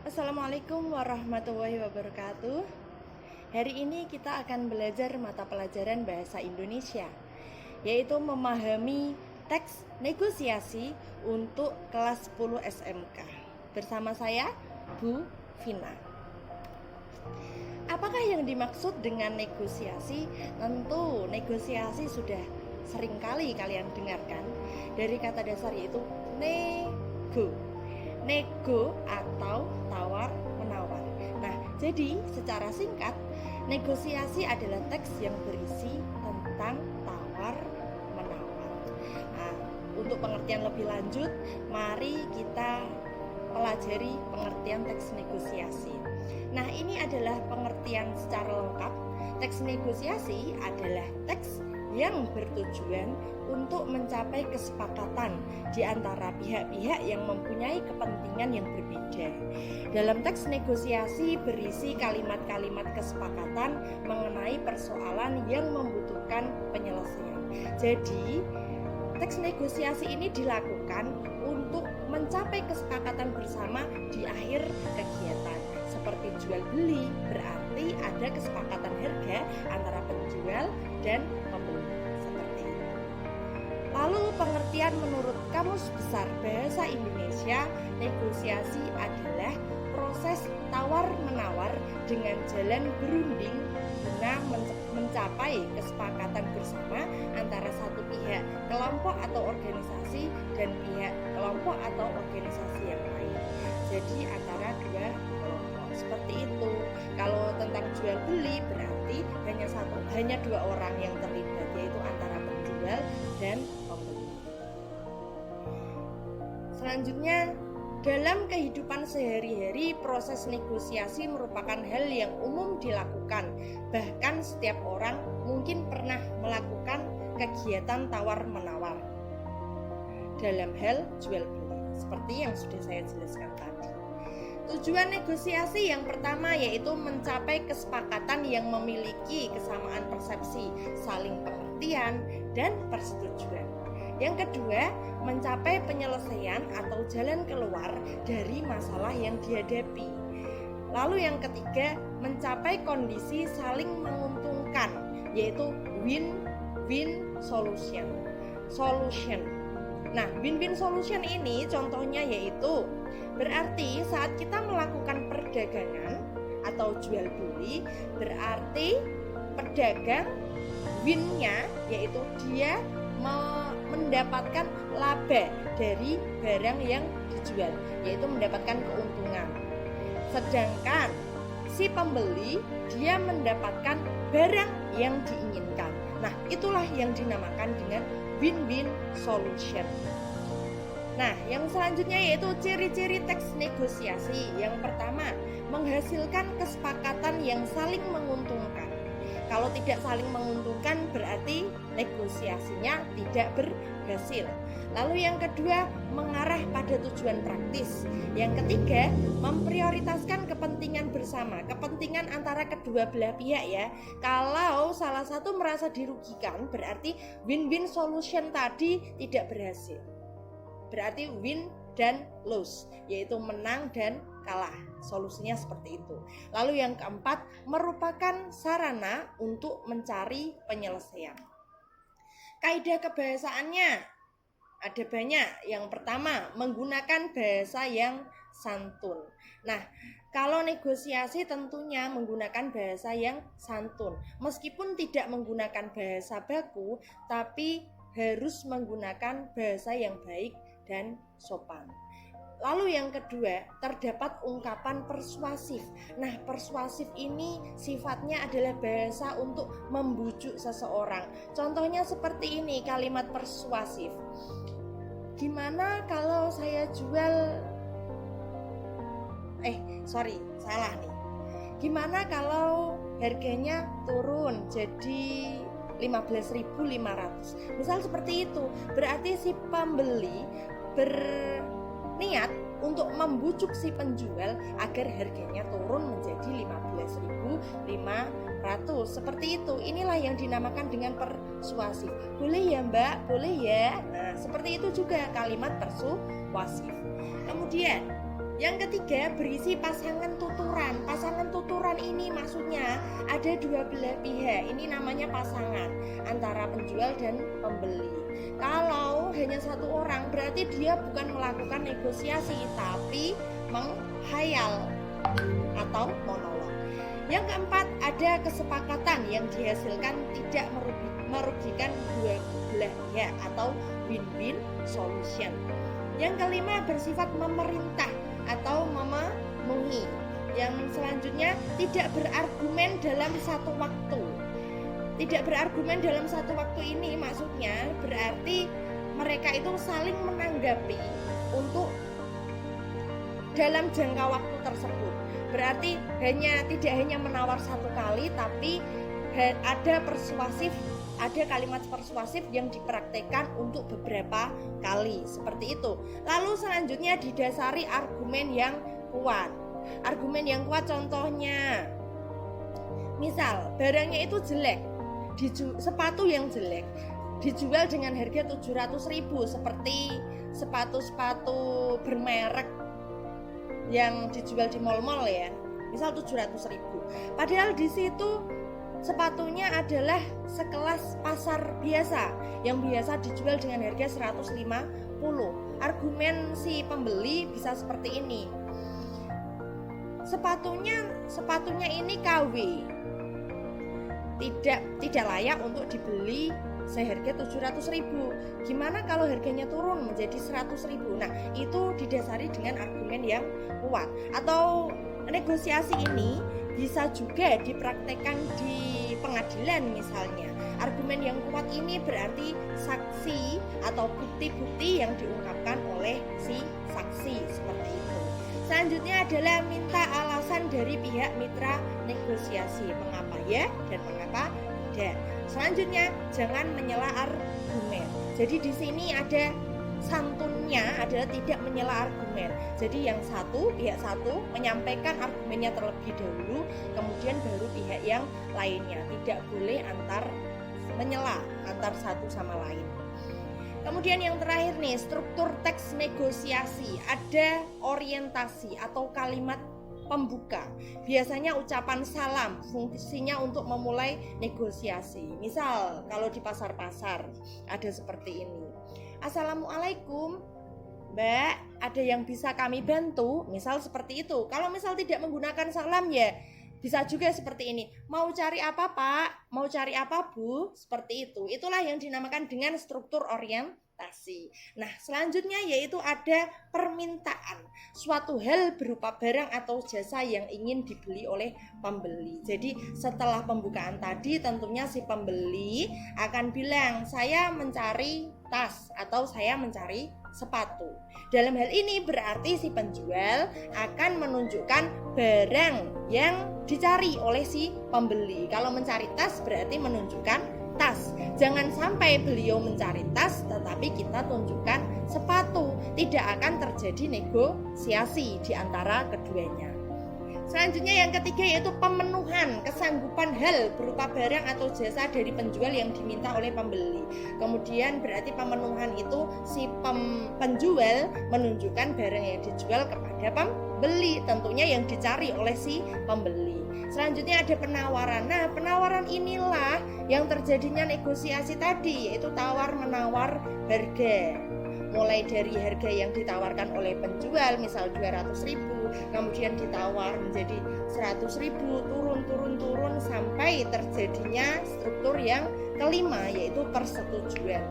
Assalamualaikum warahmatullahi wabarakatuh. Hari ini kita akan belajar mata pelajaran bahasa Indonesia, yaitu memahami teks negosiasi untuk kelas 10 SMK. Bersama saya, Bu Vina. Apakah yang dimaksud dengan negosiasi? Tentu negosiasi sudah sering kali kalian dengarkan dari kata dasar yaitu nego. Nego atau tawar-menawar. Nah, jadi secara singkat, negosiasi adalah teks yang berisi tentang tawar-menawar. Nah, untuk pengertian lebih lanjut, mari kita pelajari pengertian teks negosiasi. Nah, ini adalah pengertian secara lengkap. Teks negosiasi adalah teks yang bertujuan untuk mencapai kesepakatan di antara pihak-pihak yang mempunyai kepentingan yang berbeda. Dalam teks negosiasi berisi kalimat-kalimat kesepakatan mengenai persoalan yang membutuhkan penyelesaian. Jadi, teks negosiasi ini dilakukan untuk mencapai kesepakatan bersama di akhir kegiatan. Seperti jual beli, berarti ada kesepakatan harga antara penjual dan pembeli. Seperti itu. Lalu pengertian menurut Kamus Besar Bahasa Indonesia, negosiasi adalah proses tawar-menawar dengan jalan berunding guna mencapai kesepakatan bersama antara satu pihak, kelompok atau organisasi dan pihak kelompok atau organisasi yang lain. Jadi antara dua kelompok. Seperti itu. Kalau tentang jual beli berarti hanya dua orang yang terlibat, yaitu antara penjual dan pembeli. Selanjutnya, dalam kehidupan sehari-hari, proses negosiasi merupakan hal yang umum dilakukan. Bahkan setiap orang mungkin pernah melakukan kegiatan tawar-menawar dalam hal jual beli, seperti yang sudah saya jelaskan tadi. Tujuan negosiasi yang pertama yaitu mencapai kesepakatan yang memiliki kesamaan persepsi, saling pengertian, dan persetujuan. Yang kedua, mencapai penyelesaian atau jalan keluar dari masalah yang dihadapi. Lalu yang ketiga, mencapai kondisi saling menguntungkan, yaitu win-win solution. Nah, win-win solution ini contohnya yaitu berarti saat kita melakukan perdagangan atau jual beli, berarti pedagang win-nya yaitu dia mendapatkan laba dari barang yang dijual, yaitu mendapatkan keuntungan. Sedangkan si pembeli dia mendapatkan barang yang diinginkan. Nah, itulah yang dinamakan dengan win-win solution. Nah, yang selanjutnya yaitu ciri-ciri teks negosiasi. Yang pertama, menghasilkan kesepakatan yang saling menguntungkan. Kalau tidak saling menguntungkan berarti negosiasinya tidak berhasil. Lalu yang kedua, mengarah pada tujuan praktis. Yang ketiga, memprioritaskan kepentingan bersama, kepentingan antara kedua belah pihak ya. Kalau salah satu merasa dirugikan berarti win-win solution tadi tidak berhasil. Berarti win dan lose, yaitu menang dan kalah. Solusinya seperti itu. Lalu yang keempat, merupakan sarana untuk mencari penyelesaian. Kaidah kebahasaannya ada banyak. Yang pertama, menggunakan bahasa yang santun. Nah, kalau negosiasi tentunya menggunakan bahasa yang santun. Meskipun tidak menggunakan bahasa baku, tapi harus menggunakan bahasa yang baik dan sopan. Lalu yang kedua, terdapat ungkapan persuasif. Nah, persuasif ini sifatnya adalah bahasa untuk membujuk seseorang. Contohnya seperti ini kalimat persuasif. Gimana kalau saya jual salah nih. Gimana kalau harganya turun jadi 15.500. Misal seperti itu. Berarti si pembeli berniat untuk membujuk si penjual agar harganya turun menjadi 15.500. Seperti itu. Inilah yang dinamakan dengan persuasif. Boleh ya Mbak? Boleh ya. Nah, seperti itu juga kalimat persuasif. Kemudian Yang ketiga, berisi pasangan tuturan. Pasangan tuturan ini maksudnya ada dua belah pihak. Ini namanya pasangan antara penjual dan pembeli. Kalau hanya satu orang berarti dia bukan melakukan negosiasi tapi menghayal atau monolog. Yang keempat, ada kesepakatan yang dihasilkan tidak merugikan dua belah pihak atau win-win solution. Yang kelima, bersifat memerintah atau memenuhi. Yang selanjutnya, tidak berargumen dalam satu waktu. Tidak berargumen dalam satu waktu ini maksudnya berarti mereka itu saling menanggapi untuk dalam jangka waktu tersebut. Berarti tidak hanya menawar satu kali, tapi ada kalimat persuasif yang dipraktekkan untuk beberapa kali seperti itu. Lalu selanjutnya didasari argumen yang kuat. Argumen yang kuat contohnya, misal barangnya itu jelek, sepatu yang jelek dijual dengan harga 700.000 seperti sepatu-sepatu bermerek yang dijual di mal-mal ya, misal 700.000. Padahal di situ sepatunya adalah sekelas pasar biasa yang biasa dijual dengan harga 150. Argumen si pembeli bisa seperti ini. Sepatunya ini KW. Tidak layak untuk dibeli seharga 700.000. Gimana kalau harganya turun menjadi 100.000? Nah, itu didasari dengan argumen yang kuat. Atau negosiasi ini bisa juga dipraktekkan di pengadilan misalnya. Argumen yang kuat ini berarti saksi atau bukti-bukti yang diungkapkan oleh si saksi seperti itu. Selanjutnya adalah minta alasan dari pihak mitra negosiasi, mengapa ya dan mengapa tidak. Selanjutnya jangan menyela argumen. Jadi di sini ada santunnya adalah tidak menyela argumen. Jadi pihak satu menyampaikan argumennya terlebih dahulu, kemudian baru pihak yang lainnya. Tidak boleh menyela antar satu sama lain. Kemudian yang terakhir nih, struktur teks negosiasi. Ada orientasi atau kalimat pembuka. Biasanya ucapan salam, fungsinya untuk memulai negosiasi. Misal kalau di pasar-pasar ada seperti ini. Assalamualaikum, Mbak, ada yang bisa kami bantu? Misal seperti itu. Kalau misal tidak menggunakan salam ya bisa juga seperti ini. Mau cari apa, Pak? Mau cari apa, Bu? Seperti itu. Itulah yang dinamakan dengan struktur orientasi. Nah, selanjutnya yaitu ada permintaan. Suatu hal berupa barang atau jasa yang ingin dibeli oleh pembeli. Jadi, setelah pembukaan tadi tentunya si pembeli akan bilang, "Saya mencari tas" atau "Saya mencari sepatu." Dalam hal ini berarti si penjual akan menunjukkan barang yang dicari oleh si pembeli. Kalau mencari tas berarti menunjukkan tas. Jangan sampai beliau mencari tas tetapi kita tunjukkan sepatu. Tidak akan terjadi negosiasi di antara keduanya. Selanjutnya yang ketiga yaitu pemenuhan kesanggupan hal berupa barang atau jasa dari penjual yang diminta oleh pembeli. Kemudian berarti pemenuhan itu si penjual menunjukkan barang yang dijual kepada pembeli, tentunya yang dicari oleh si pembeli. Selanjutnya ada penawaran. Nah, penawaran inilah yang terjadinya negosiasi tadi, yaitu tawar-menawar harga. Mulai dari harga yang ditawarkan oleh penjual, misal 200.000, kemudian ditawar menjadi 100.000, turun sampai terjadinya struktur yang kelima, yaitu persetujuan.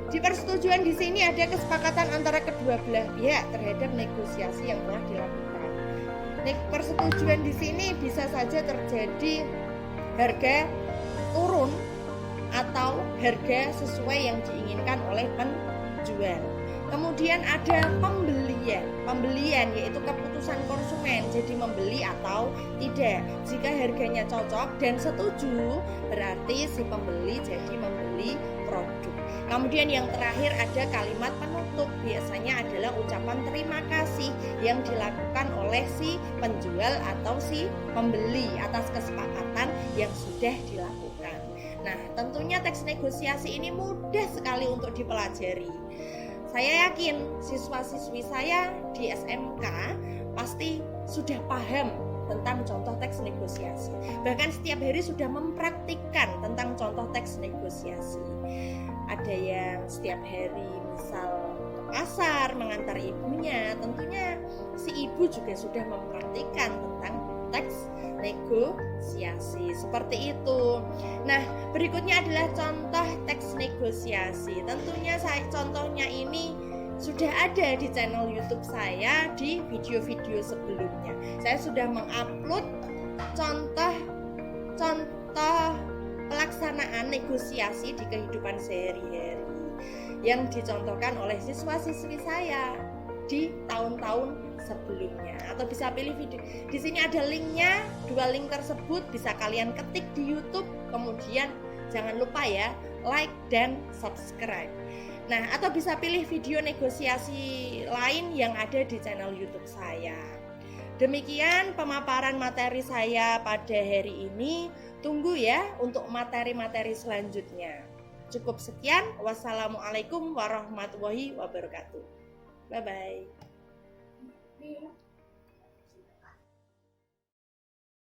Di persetujuan di sini ada kesepakatan antara kedua belah pihak terhadap negosiasi yang telah dilakukan. Persetujuan di sini bisa saja terjadi harga turun atau harga sesuai yang diinginkan oleh penjual. Kemudian ada pembelian yaitu keputusan konsumen, jadi membeli atau tidak. Jika harganya cocok dan setuju berarti si pembeli jadi membeli produk. Kemudian yang terakhir ada kalimat penutup, biasanya adalah ucapan terima kasih yang dilakukan oleh si penjual atau si pembeli atas kesepakatan yang sudah dilakukan. Nah, tentunya teks negosiasi ini mudah sekali untuk dipelajari. Saya yakin siswa-siswi saya di SMK pasti sudah paham tentang contoh teks negosiasi. Bahkan setiap hari sudah mempraktikkan tentang contoh teks negosiasi. Ada yang setiap hari misal ke pasar mengantar ibunya, tentunya si ibu juga sudah mempraktikkan tentang teks negosiasi seperti itu. Nah, berikutnya adalah contoh teks negosiasi. Tentunya contohnya ini sudah ada di channel YouTube saya di video-video sebelumnya. Saya sudah mengupload contoh pelaksanaan negosiasi di kehidupan sehari-hari yang dicontohkan oleh siswa-siswi saya di tahun-tahun sebelumnya. Atau bisa pilih video. Di sini ada linknya, 2 link tersebut bisa kalian ketik di YouTube. Kemudian jangan lupa ya, like dan subscribe. Nah, atau bisa pilih video negosiasi lain yang ada di channel YouTube saya. Demikian pemaparan materi saya pada hari ini. Tunggu ya untuk materi-materi selanjutnya. Cukup sekian. Wassalamualaikum warahmatullahi wabarakatuh. Bye-bye.